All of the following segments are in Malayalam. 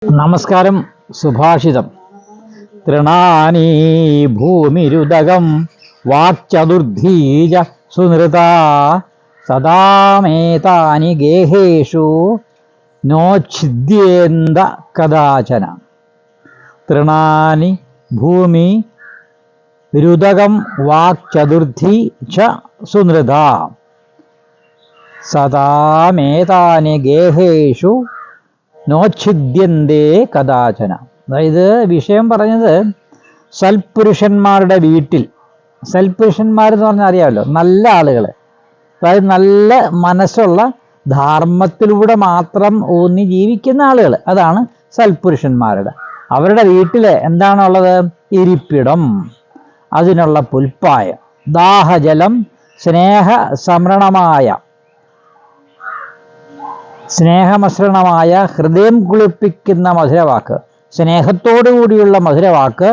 നമസ്കാരം. സുഭാഷിതം. തൃണാനി ഭൂമിരുദകം വാക്ചതുർധീജ സുനൃത സദാമേതാനി ഗേഹേഷു നോച്ഛിദ്യേന്ത കദാചന. തൃണാനി ഭൂമി രുദകം വാക്ചതുർധി ച സുനൃത സദാമേതാനി ഗേഹേഷു നോച്ഛിദ്യന്തേ കദാചന. അതായത് വിഷയം പറഞ്ഞത് സൽപുരുഷന്മാരുടെ വീട്ടിൽ, സൽപുരുഷന്മാരെന്ന് പറഞ്ഞാൽ അറിയാമല്ലോ, നല്ല ആളുകൾ, അതായത് നല്ല മനസ്സുള്ള ധർമ്മത്തിലൂടെ മാത്രം ഊന്നി ജീവിക്കുന്ന ആളുകൾ, അതാണ് സൽപുരുഷന്മാരുടെ. അവരുടെ വീട്ടിൽ എന്താണുള്ളത്? ഇരിപ്പിടം, അതിനുള്ള പുൽപ്പായം, ദാഹജലം, സ്നേഹമസൃണമായ ഹൃദയം കുളിപ്പിക്കുന്ന മധുരവാക്ക്, സ്നേഹത്തോടു കൂടിയുള്ള മധുരവാക്ക്,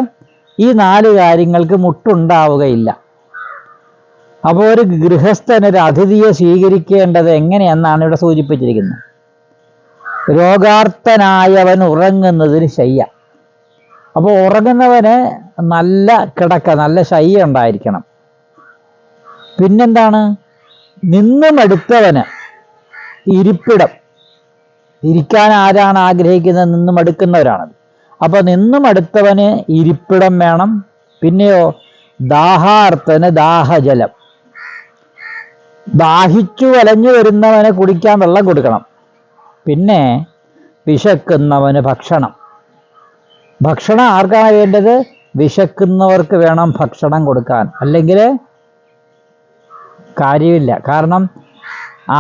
ഈ 4 കാര്യങ്ങൾക്ക് മുട്ടുണ്ടാവുകയില്ല. അപ്പോൾ ഒരു ഗൃഹസ്ഥനൊരു അതിഥിയെ സ്വീകരിക്കേണ്ടത് എങ്ങനെയെന്നാണ് ഇവിടെ സൂചിപ്പിച്ചിരിക്കുന്നത്. രോഗാർത്തനായവൻ ഉറങ്ങുന്നതിന് ശയ്യ. അപ്പോൾ ഉറങ്ങുന്നവന് നല്ല കിടക്ക, നല്ല ശയ്യ ഉണ്ടായിരിക്കണം. പിന്നെന്താണ്? നിന്നുമടുത്തവന് ഇരിപ്പിടം. ഇരിക്കാൻ ആരാണ് ആഗ്രഹിക്കുന്നത്? നിന്നും അടുക്കുന്നവരാണത്. അപ്പോൾ നിന്നും അടുത്തവന് ഇരിപ്പിടം വേണം. പിന്നെയോ ദാഹാർത്തന് ദാഹജലം. ദാഹിച്ചു വലഞ്ഞു വരുന്നവന് കുടിക്കാൻ വെള്ളം കൊടുക്കണം. പിന്നെ വിശക്കുന്നവന് ഭക്ഷണം. ഭക്ഷണം ആർക്കാണ് വേണ്ടത്? വിശക്കുന്നവർക്ക് വേണം ഭക്ഷണം കൊടുക്കാൻ, അല്ലെങ്കിൽ കാര്യമില്ല. കാരണം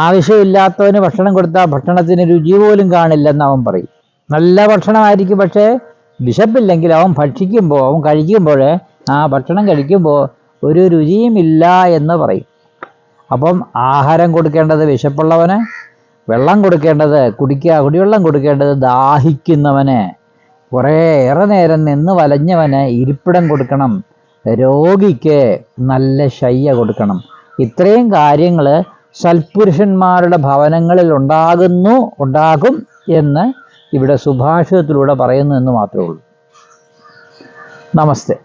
ആവശ്യമില്ലാത്തവന് ഭക്ഷണം കൊടുത്താൽ ഭക്ഷണത്തിന് രുചി പോലും കാണില്ലെന്ന് അവൻ പറയും. നല്ല ഭക്ഷണമായിരിക്കും, പക്ഷേ വിശപ്പില്ലെങ്കിൽ അവൻ കഴിക്കുമ്പോൾ ആ ഭക്ഷണം കഴിക്കുമ്പോൾ ഒരു രുചിയുമില്ല എന്ന് പറയും. അപ്പം ആഹാരം കൊടുക്കേണ്ടത് വിശപ്പുള്ളവന്, വെള്ളം കൊടുക്കേണ്ടത് കുടിവെള്ളം കൊടുക്കേണ്ടത് ദാഹിക്കുന്നവന്, കുറേയേറെ നേരം നിന്ന് വലഞ്ഞവന് ഇരിപ്പിടം കൊടുക്കണം, രോഗിക്ക് നല്ല ശയ്യ കൊടുക്കണം. ഇത്രയും കാര്യങ്ങൾ സൽപുരുഷന്മാരുടെ ഭവനങ്ങളിൽ ഉണ്ടാകും എന്ന് ഇവിടെ സുഭാഷിതത്തിലൂടെ പറയുന്നു എന്ന് മാത്രമേ ഉള്ളൂ. നമസ്തേ.